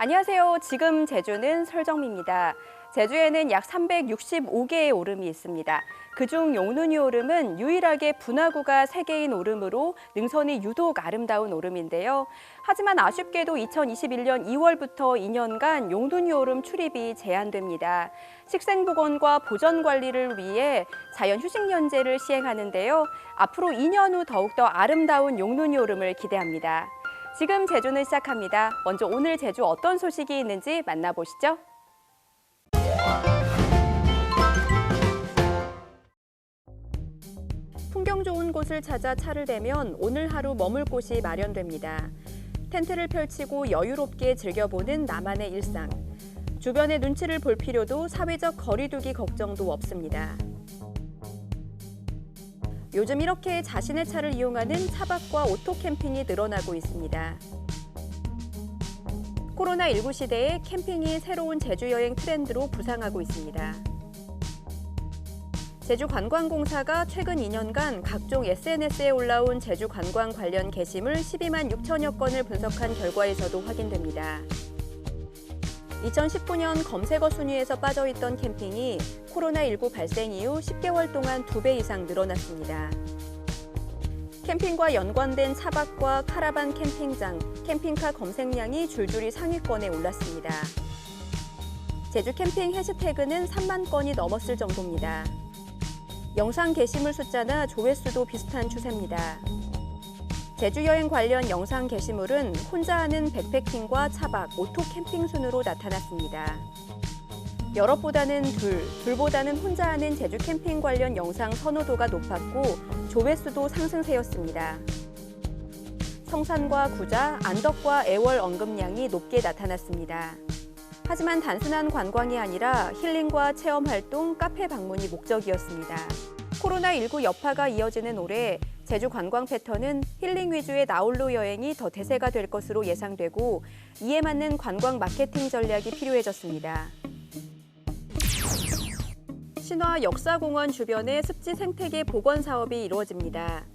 안녕하세요. 지금 제주는 설정미입니다. 제주에는 약 365개의 오름이 있습니다. 그중 용눈이 오름은 유일하게 분화구가 3개인 오름으로 능선이 유독 아름다운 오름인데요. 하지만 아쉽게도 2021년 2월부터 2년간 용눈이 오름 출입이 제한됩니다. 식생복원과 보전 관리를 위해 자연 휴식 연제를 시행하는데요. 앞으로 2년 후 더욱더 아름다운 용눈이 오름을 기대합니다. 지금 제주는 시작합니다. 먼저 오늘 제주 어떤 소식이 있는지 만나보시죠. 풍경 좋은 곳을 찾아 차를 대면 오늘 하루 머물 곳이 마련됩니다. 텐트를 펼치고 여유롭게 즐겨보는 나만의 일상. 주변의 눈치를 볼 필요도 사회적 거리 두기 걱정도 없습니다. 요즘 이렇게 자신의 차를 이용하는 차박과 오토 캠핑이 늘어나고 있습니다. 코로나19 시대에 캠핑이 새로운 제주 여행 트렌드로 부상하고 있습니다. 제주관광공사가 최근 2년간 각종 SNS에 올라온 제주 관광 관련 게시물 12만 6천여 건을 분석한 결과에서도 확인됩니다. 2019년 검색어 순위에서 빠져있던 캠핑이 코로나19 발생 이후 10개월 동안 2배 이상 늘어났습니다. 캠핑과 연관된 차박과 카라반 캠핑장, 캠핑카 검색량이 줄줄이 상위권에 올랐습니다. 제주 캠핑 해시태그는 3만 건이 넘었을 정도입니다. 영상 게시물 숫자나 조회수도 비슷한 추세입니다. 제주 여행 관련 영상 게시물은 혼자 하는 백패킹과 차박, 오토 캠핑 순으로 나타났습니다. 여럿보다는 둘보다는 혼자 하는 제주 캠핑 관련 영상 선호도가 높았고 조회수도 상승세였습니다. 성산과 구자, 안덕과 애월 언급량이 높게 나타났습니다. 하지만 단순한 관광이 아니라 힐링과 체험 활동, 카페 방문이 목적이었습니다. 코로나19 여파가 이어지는 올해 제주 관광 패턴은 힐링 위주의 나홀로 여행이 더 대세가 될 것으로 예상되고 이에 맞는 관광 마케팅 전략이 필요해졌습니다. 신화 역사공원 주변의 습지 생태계 복원 사업이 이루어집니다.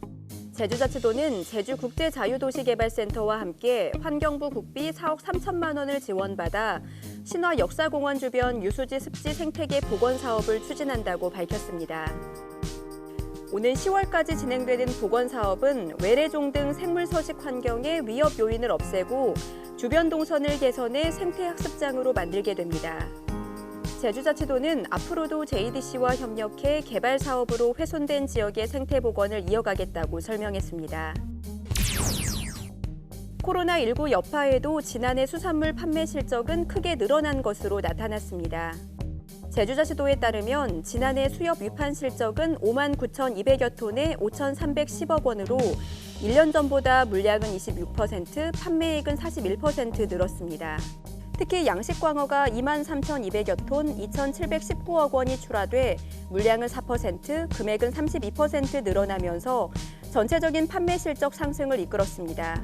제주자치도는 제주국제자유도시개발센터와 함께 환경부 국비 4억 3천만 원을 지원받아 신화 역사공원 주변 유수지 습지 생태계 복원 사업을 추진한다고 밝혔습니다. 오는 10월까지 진행되는 복원 사업은 외래종 등 생물 서식 환경의 위협 요인을 없애고 주변 동선을 개선해 생태학습장으로 만들게 됩니다. 제주자치도는 앞으로도 JDC와 협력해 개발 사업으로 훼손된 지역의 생태 복원을 이어가겠다고 설명했습니다. 코로나19 여파에도 지난해 수산물 판매 실적은 크게 늘어난 것으로 나타났습니다. 제주자치도에 따르면 지난해 수협 위판 실적은 5만 9,200여 톤에 5,310억 원으로 1년 전보다 물량은 26%, 판매액은 41% 늘었습니다. 특히 양식광어가 2만 3,200여 톤, 2,719억 원이 출하돼 물량은 4%, 금액은 32% 늘어나면서 전체적인 판매 실적 상승을 이끌었습니다.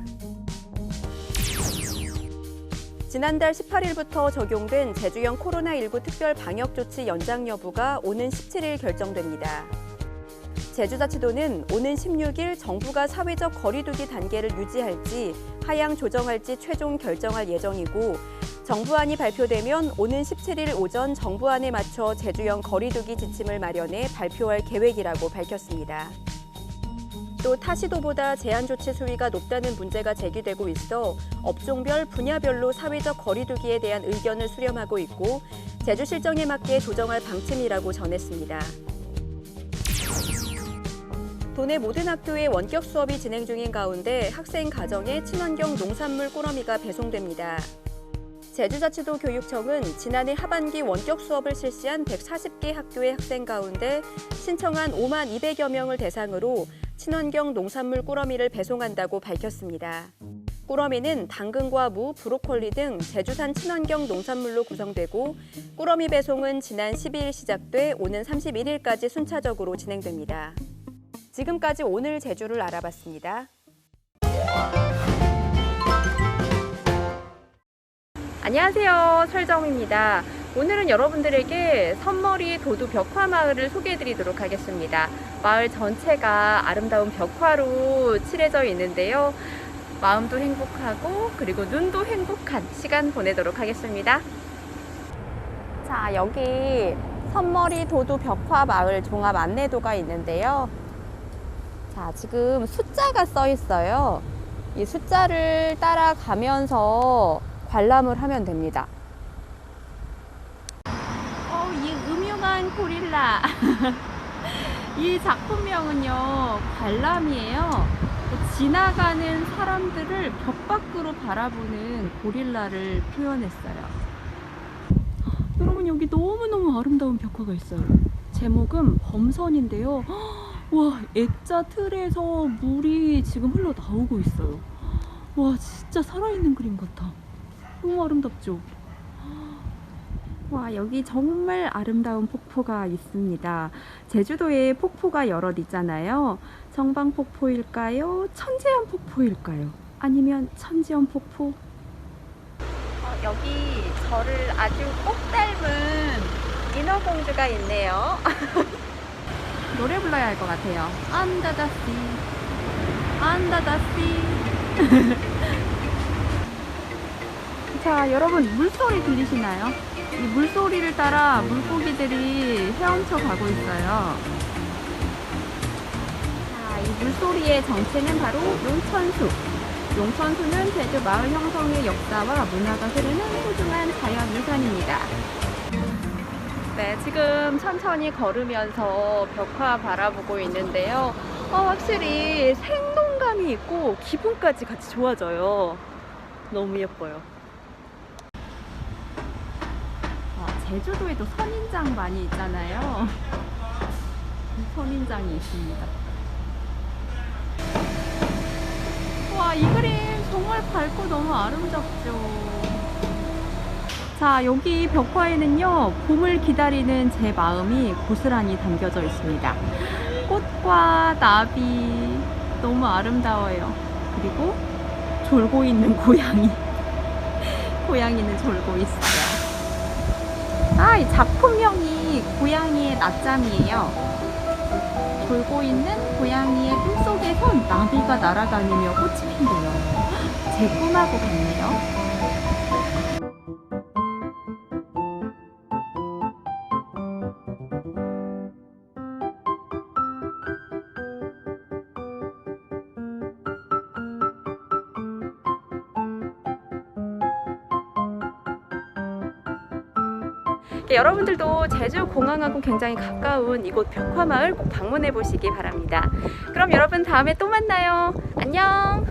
지난달 18일부터 적용된 제주형 코로나19 특별 방역 조치 연장 여부가 오는 17일 결정됩니다. 제주자치도는 오는 16일 정부가 사회적 거리 두기 단계를 유지할지 하향 조정할지 최종 결정할 예정이고 정부안이 발표되면 오는 17일 오전 정부안에 맞춰 제주형 거리 두기 지침을 마련해 발표할 계획이라고 밝혔습니다. 또 타시도보다 제한 조치 수위가 높다는 문제가 제기되고 있어 업종별, 분야별로 사회적 거리 두기에 대한 의견을 수렴하고 있고 제주 실정에 맞게 조정할 방침이라도 전했습니다. 도내 모든 학교에 원격 수업이 진행 중인 가운데 학생 가정에 친환경 농산물 꾸러미가 배송됩니다. 제주자치도 교육청은 지난해 하반기 원격 수업을 실시한 140개 학교의 학생 가운데 신청한 5만 200여 명을 대상으로 친환경 농산물 꾸러미를 배송한다고 밝혔습니다. 꾸러미는 당근과 무, 브로콜리 등 제주산 친환경 농산물로 구성되고 꾸러미 배송은 지난 12일 시작돼 오는 31일까지 순차적으로 진행됩니다. 지금까지 오늘 제주를 알아봤습니다. 안녕하세요. 설정입니다. 오늘은 여러분들에게 선머리 도두 벽화마을을 소개해드리도록 하겠습니다. 마을 전체가 아름다운 벽화로 칠해져 있는데요. 마음도 행복하고 그리고 눈도 행복한 시간 보내도록 하겠습니다. 자, 여기 선머리 도두 벽화 마을 종합 안내도가 있는데요. 자, 지금 숫자가 써 있어요. 이 숫자를 따라가면서 관람을 하면 됩니다. 이 음흉한 고릴라. 이 작품명은요, 관람이에요. 지나가는 사람들을 벽 밖으로 바라보는 고릴라를 표현했어요. 여러분, 여기 너무너무 아름다운 벽화가 있어요. 제목은 범선인데요. 와, 액자 틀에서 물이 지금 흘러나오고 있어요. 와, 진짜 살아있는 그림 같아. 너무 아름답죠? 와, 여기 정말 아름다운 폭포가 있습니다. 제주도에 폭포가 여럿 있잖아요. 정방폭포일까요? 천지연 폭포일까요? 아니면 천지연 폭포? 여기 저를 아주 꼭 닮은 인어공주가 있네요. 노래 불러야 할 것 같아요. Under the sea, under the sea. 자, 여러분, 물소리 들리시나요? 이 물소리를 따라 물고기들이 헤엄쳐 가고 있어요. 자, 이 물소리의 정체는 바로 용천수. 용천수는 제주 마을 형성의 역사와 문화가 흐르는 소중한 자연유산입니다. 네, 지금 천천히 걸으면서 벽화 바라보고 있는데요. 확실히 생동감이 있고 기분까지 같이 좋아져요. 너무 예뻐요. 제주도에도 선인장 많이 있잖아요. 선인장이 있습니다. 와, 이 그림 정말 밝고 너무 아름답죠. 자, 여기 벽화에는요, 봄을 기다리는 제 마음이 고스란히 담겨져 있습니다. 꽃과 나비 너무 아름다워요. 그리고 졸고 있는 고양이. 고양이는 졸고 있어요. 이 작품명이 고양이의 낮잠이에요. 졸고 있는 고양이의 꿈속에선 나비가 날아다니며 꽃이 핀대요. 제 꿈하고 같네요. 여러분들도 제주공항하고 굉장히 가까운 이곳 벽화마을 꼭 방문해 보시기 바랍니다. 그럼 여러분, 다음에 또 만나요. 안녕.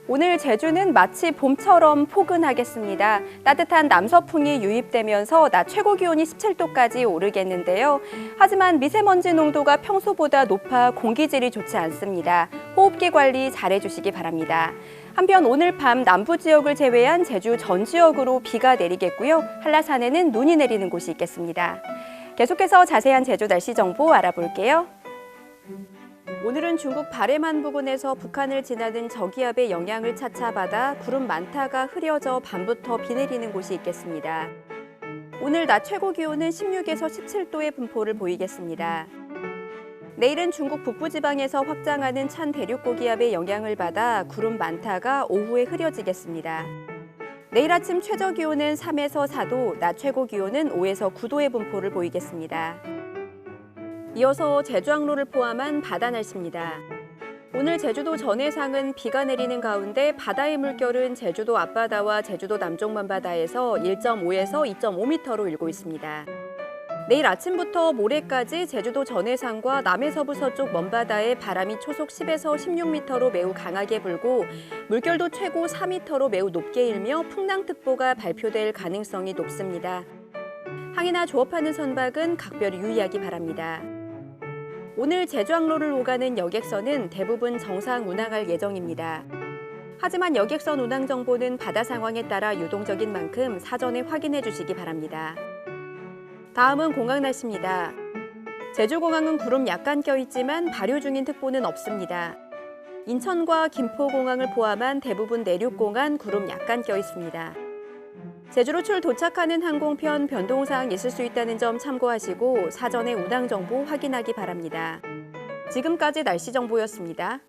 오늘 제주는 마치 봄처럼 포근하겠습니다. 따뜻한 남서풍이 유입되면서 낮 최고 기온이 17도까지 오르겠는데요. 하지만 미세먼지 농도가 평소보다 높아 공기질이 좋지 않습니다. 호흡기 관리 잘 해주시기 바랍니다. 한편 오늘 밤 남부 지역을 제외한 제주 전 지역으로 비가 내리겠고요. 한라산에는 눈이 내리는 곳이 있겠습니다. 계속해서 자세한 제주 날씨 정보 알아볼게요. 오늘은 중국 바레만 부근에서 북한을 지나는 저기압의 영향을 차차 받아 구름 많다가 흐려져 밤부터 비 내리는 곳이 있겠습니다. 오늘 낮 최고 기온은 16에서 17도의 분포를 보이겠습니다. 내일은 중국 북부지방에서 확장하는 찬 대륙고기압의 영향을 받아 구름 많다가 오후에 흐려지겠습니다. 내일 아침 최저 기온은 3에서 4도, 낮 최고 기온은 5에서 9도의 분포를 보이겠습니다. 이어서 제주 항로를 포함한 바다 날씨입니다. 오늘 제주도 전해상은 비가 내리는 가운데 바다의 물결은 제주도 앞바다와 제주도 남쪽 먼바다에서 1.5에서 2.5m로 일고 있습니다. 내일 아침부터 모레까지 제주도 전해상과 남해서부 서쪽 먼바다에 바람이 초속 10에서 16m로 매우 강하게 불고 물결도 최고 4m로 매우 높게 일며 풍랑특보가 발표될 가능성이 높습니다. 항해나 조업하는 선박은 각별히 유의하기 바랍니다. 오늘 제주 항로를 오가는 여객선은 대부분 정상 운항할 예정입니다. 하지만 여객선 운항 정보는 바다 상황에 따라 유동적인 만큼 사전에 확인해 주시기 바랍니다. 다음은 공항 날씨입니다. 제주공항은 구름 약간 껴있지만 발효 중인 특보는 없습니다. 인천과 김포공항을 포함한 대부분 내륙공항 구름 약간 껴있습니다. 제주로출 도착하는 항공편 변동사항 있을 수 있다는 점 참고하시고 사전에 운항 정보 확인하기 바랍니다. 지금까지 날씨 정보였습니다.